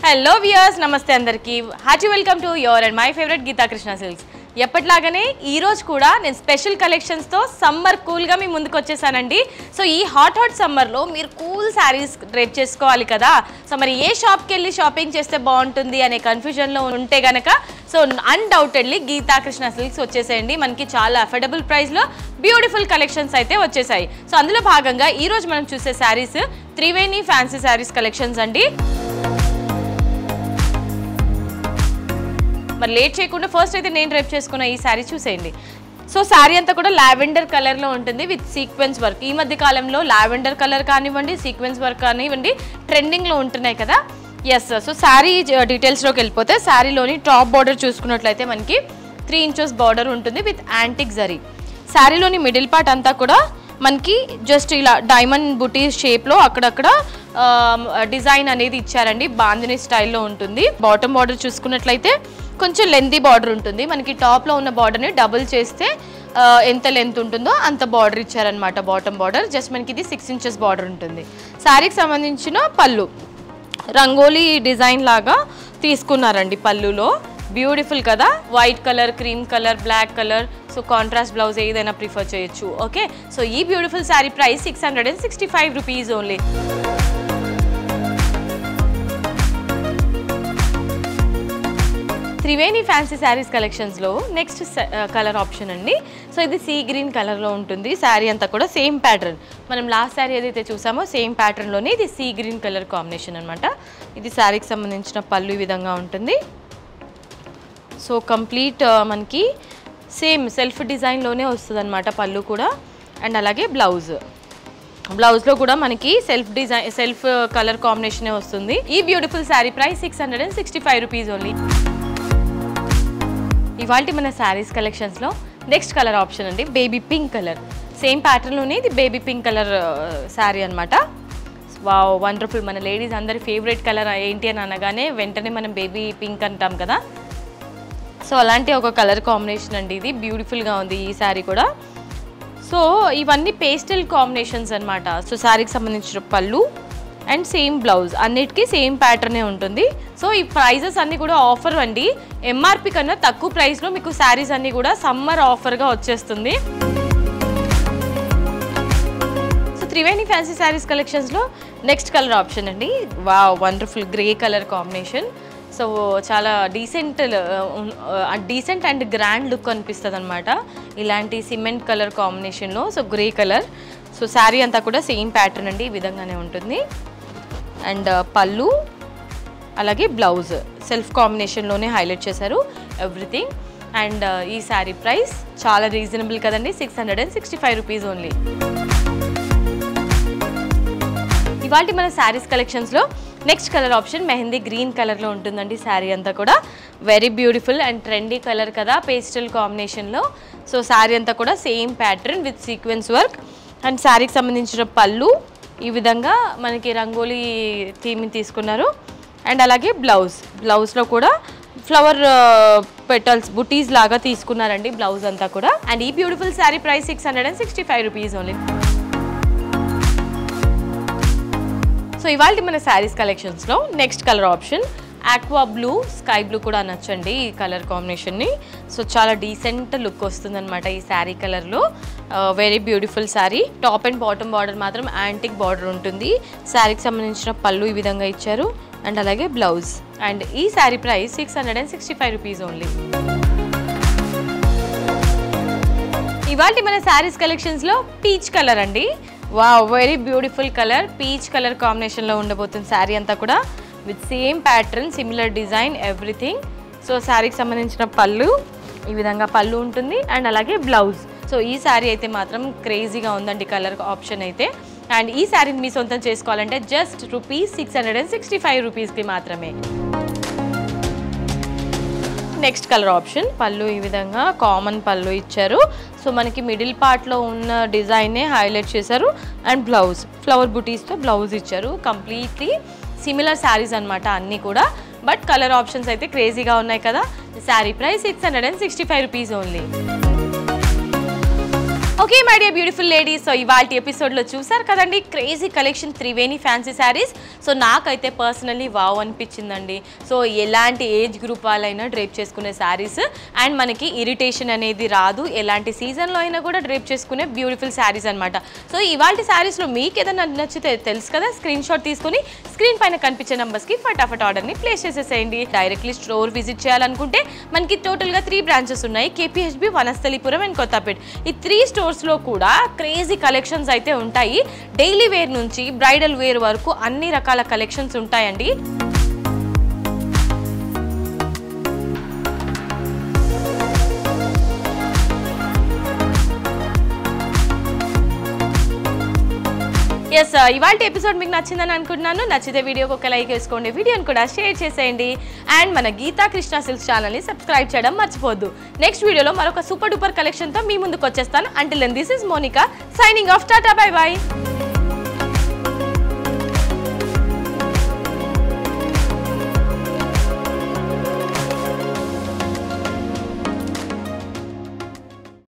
Hello viewers నమస్తే అందరికీ hearty welcome to your and my favourite Geetha Krishna silks. ఎప్పటిలాగానే ఈ రోజు కూడా నేను స్పెషల్ కలెక్షన్స్ తో సమ్మర్ కూల్ గా మీ ముందుకు వచ్చేసానండి. సో ఈ హాట్ సమ్మర్ లో మీరు కూల్ సారీస్ డ్రేప్ చేసుకోవాలి కదా. సో మరి ఏ షాప్ కి వెళ్ళి షాపింగ్ చేస్తే బాగుంటుంది అనే కన్ఫ్యూజన్ లో ఉంటే గనక so undoubtedly Geetha Krishna silks వచ్చేసేయండి. మనకి చాలా అఫోర్డబుల్ ప్రైస్ లో బ్యూటిఫుల్ కలెక్షన్స్ అయితే వచ్చేసాయి. సో అందులో భాగంగా ఈ రోజు మనం చూసే సారీస్ త్రివేణి ఫ్యాన్సీ సారీస్ కలెక్షన్స్ అండి. మరి లేట్ చేయకుండా ఫస్ట్ అయితే నేను డ్రైప్ చేసుకున్న ఈ శారీ చూసేయండి. సో శారీ అంతా కూడా లావెండర్ కలర్లో ఉంటుంది విత్ సీక్వెన్స్ వర్క్. ఈ మధ్య కాలంలో లావెండర్ కలర్ కానివ్వండి, సీక్వెన్స్ వర్క్ కానివ్వండి ట్రెండింగ్లో ఉంటున్నాయి కదా. ఎస్, సో శారీ డీటెయిల్స్లోకి వెళ్ళిపోతే శారీలోని టాప్ బార్డర్ చూసుకున్నట్లయితే మనకి 3 ఇంచెస్ బార్డర్ ఉంటుంది విత్ యాంటిక్ జరీ. శారీలోని మిడిల్ పార్ట్ అంతా కూడా మనకి జస్ట్ ఇలా డైమండ్ బుటీ షేప్లో అక్కడక్కడ డిజైన్ అనేది ఇచ్చారండి. బాందిని స్టైల్లో ఉంటుంది. బాటమ్ బార్డర్ చూసుకున్నట్లయితే కొంచెం లెంతీ బార్డర్ ఉంటుంది. మనకి టాప్లో ఉన్న బార్డర్ని డబుల్ చేస్తే ఎంత లెంత్ ఉంటుందో అంత బార్డర్ ఇచ్చారనమాట. బాటమ్ బార్డర్ జస్ట్ మనకి ఇది 6 ఇంచెస్ బార్డర్ ఉంటుంది. శారీకి సంబంధించిన పళ్ళు రంగోలీ డిజైన్ లాగా తీసుకున్నారండి. పళ్ళులో బ్యూటిఫుల్ కదా, white colour, cream colour, black colour. So contrast blouse ఏదైనా ప్రిఫర్ చేయొచ్చు. ఓకే, సో ఈ beautiful sari price 665 rupees only. Triveni fancy saris కలెక్షన్స్లో నెక్స్ట్ కలర్ ఆప్షన్ అండి. సో ఇది సీ గ్రీన్ కలర్లో ఉంటుంది. శారీ అంతా కూడా సేమ్ ప్యాటర్న్, మనం లాస్ట్ శారీ ఏదైతే చూసామో సేమ్ ప్యాటర్న్లోనే ఇది సీ గ్రీన్ కలర్ కాంబినేషన్ అనమాట. ఇది శారీకి సంబంధించిన పళ్ళు ఈ విధంగా ఉంటుంది. సో కంప్లీట్ మనకి సేమ్ సెల్ఫ్ డిజైన్లోనే వస్తుంది అనమాట పళ్ళు కూడా. అండ్ అలాగే బ్లౌజ్లో కూడా మనకి సెల్ఫ్ కలర్ కాంబినేషనే వస్తుంది. ఈ beautiful sari price 665 rupees only. ఇవాళ మన శారీస్ కలెక్షన్స్లో నెక్స్ట్ కలర్ ఆప్షన్ అండి బేబీ పింక్ కలర్. సేమ్ ప్యాటర్న్లోనే ఇది బేబీ పింక్ కలర్ శారీ అనమాట. Wow, wonderful. మన లేడీస్ అందరి ఫేవరెట్ కలర్ ఏంటి అని అనగానే వెంటనే మనం బేబీ పింక్ అంటాం కదా. సో అలాంటి ఒక కలర్ కాంబినేషన్ అండి ఇది. బ్యూటిఫుల్గా ఉంది ఈ శారీ కూడా. సో ఇవన్నీ పేస్టల్ కాంబినేషన్స్ అనమాట. సో శారీకి సంబంధించిన పళ్ళు అండ్ సేమ్ బ్లౌజ్ అన్నిటికీ సేమ్ ప్యాటర్నే ఉంటుంది. సో ఈ ప్రైజెస్ అన్నీ కూడా ఆఫర్ అండి. ఎంఆర్పి కన్నా తక్కువ ప్రైస్లో మీకు శారీస్ అన్నీ కూడా సమ్మర్ ఆఫర్గా వచ్చేస్తుంది. సో త్రివేణి ఫ్యాన్సీ శారీస్ కలెక్షన్స్లో నెక్స్ట్ కలర్ ఆప్షన్ అండి. Wow, wonderful grey colour combination. So చాలా డీసెంట్ అండ్ గ్రాండ్ లుక్ అనిపిస్తుంది అనమాట ఇలాంటి సిమెంట్ కలర్ కాంబినేషన్లో. So grey colour. So sari అంతా కూడా సేమ్ ప్యాటర్న్ అండి, ఈ విధంగానే ఉంటుంది. అండ్ పళ్ళు అలాగే బ్లౌజ్ సెల్ఫ్ కాంబినేషన్లోనే హైలైట్ చేశారు ఎవ్రీథింగ్. అండ్ ఈ శారీ ప్రైస్ చాలా రీజనబుల్ కదండి, 665 రూపీస్ ఓన్లీ. ఇవాళ మన శారీస్ కలెక్షన్స్లో next colour option mehendi green కలర్లో ఉంటుందండి. శారీ అంతా కూడా very beautiful and trendy colour కదా, పేస్టల్ కాంబినేషన్లో. సో శారీ అంతా కూడా same pattern with sequence work. And శారీకి సంబంధించిన పళ్ళు ఈ విధంగా మనకి రంగోలీ థీమ్ తీసుకున్నారు. అండ్ అలాగే బ్లౌజ్లో కూడా ఫ్లవర్ పెటల్స్ బుటీస్ లాగా తీసుకున్నారండి బ్లౌజ్ అంతా కూడా. అండ్ ఈ beautiful sari price 665 rupees only. So ఇవాళ మన శారీస్ కలెక్షన్స్లో next colour option aqua blue, sky blue కూడా నచ్చండి ఈ కలర్ కాంబినేషన్ని. సో చాలా డీసెంట్ లుక్ వస్తుంది అనమాట ఈ శారీ కలర్లో. Very beautiful sari. Top and bottom border మాత్రం యాంటిక్ బార్డర్ ఉంటుంది. శారీకి సంబంధించిన పళ్ళు ఈ విధంగా ఇచ్చారు అండ్ అలాగే బ్లౌజ్. అండ్ ఈ శారీ ప్రైస్ 665 రూపీస్ ఓన్లీ. ఇవాళ మన శారీస్ కలెక్షన్స్లో పీచ్ కలర్ అండి. Wow, very beautiful colour. Peach colour కాంబినేషన్లో ఉండబోతుంది శారీ అంతా కూడా with same pattern, similar design, everything. So శారీకి సంబంధించిన పళ్ళు ఈ విధంగా పళ్ళు ఉంటుంది అండ్ అలాగే బ్లౌజ్. సో ఈ శారీ అయితే మాత్రం క్రేజీగా ఉందండి కలర్ ఆప్షన్ అయితే. అండ్ ఈ శారీని మీ సొంతం చేసుకోవాలంటే జస్ట్ ₹665 రూపీస్కి మాత్రమే. నెక్స్ట్ కలర్ ఆప్షన్ పళ్ళు ఈ విధంగా కామన్ పళ్ళు ఇచ్చారు. సో మనకి మిడిల్ పార్ట్లో ఉన్న డిజైన్నే హైలైట్ చేశారు. అండ్ బ్లౌజ్ ఫ్లవర్ బుటీస్తో బ్లౌజ్ ఇచ్చారు. కంప్లీట్లీ సిమిలర్ శారీస్ అనమాట అన్నీ కూడా. బట్ కలర్ ఆప్షన్స్ అయితే క్రేజీగా ఉన్నాయి కదా. Sari price 665 rupees only. Okay my dear beautiful ladies, so ఇవాళ ఎపిసోడ్లో చూసారు కదండి crazy collection Triveni fancy saris. So నాకైతే పర్సనల్లీ వావ్ అనిపించిందండి. సో ఎలాంటి ఏజ్ గ్రూప్ వాళ్ళైనా డ్రేప్ చేసుకునే శారీస్ అండ్ మనకి ఇరిటేషన్ అనేది రాదు, ఎలాంటి సీజన్లో అయినా కూడా డ్రేప్ చేసుకునే బ్యూటిఫుల్ శారీస్ అనమాట. సో ఇవాళ శారీస్లో మీకు ఏదైనా నచ్చితే తెలుసు కదా, స్క్రీన్ షాట్ తీసుకుని స్క్రీన్ పైన కనిపించే నెంబర్స్కి ఫటాఫట్ ఆర్డర్ని ప్లేస్ చేసేసేయండి. డైరెక్ట్లీ స్టోర్ విజిట్ చేయాలనుకుంటే మనకి టోటల్గా 3 బ్రాంచెస్ ఉన్నాయి, కేపీహెచ్బి, వనస్థలిపురం అండ్ కొత్తపేట్. ఈ 3 స్టోర్స్లో కూడా క్రేజీ కలెక్షన్స్ అయితే ఉంటాయి. డైలీ వేర్ నుంచి బ్రైడల్ వేర్ వరకు అన్ని రకాల కలెక్షన్స్ ఉంటాయండి. ఎస్, ఇవాళ ఎపిసోడ్ మీకు నచ్చిందని అనుకుంటున్నాను. నచ్చితే వీడియోకి ఒక లైక్ వేసుకోండి, వీడియోని కూడా షేర్ చేసేయండి అండ్ మన గీతా కృష్ణ సిల్క్స్ ఛానల్ని సబ్స్క్రైబ్ చేయడం మర్చిపోద్దు. నెక్స్ట్ వీడియోలో మరొక సూపర్ డూపర్ కలెక్షన్తో మీ ముందుకు వచ్చేస్తాను. Until then this is Monica signing off. Tata, bye by.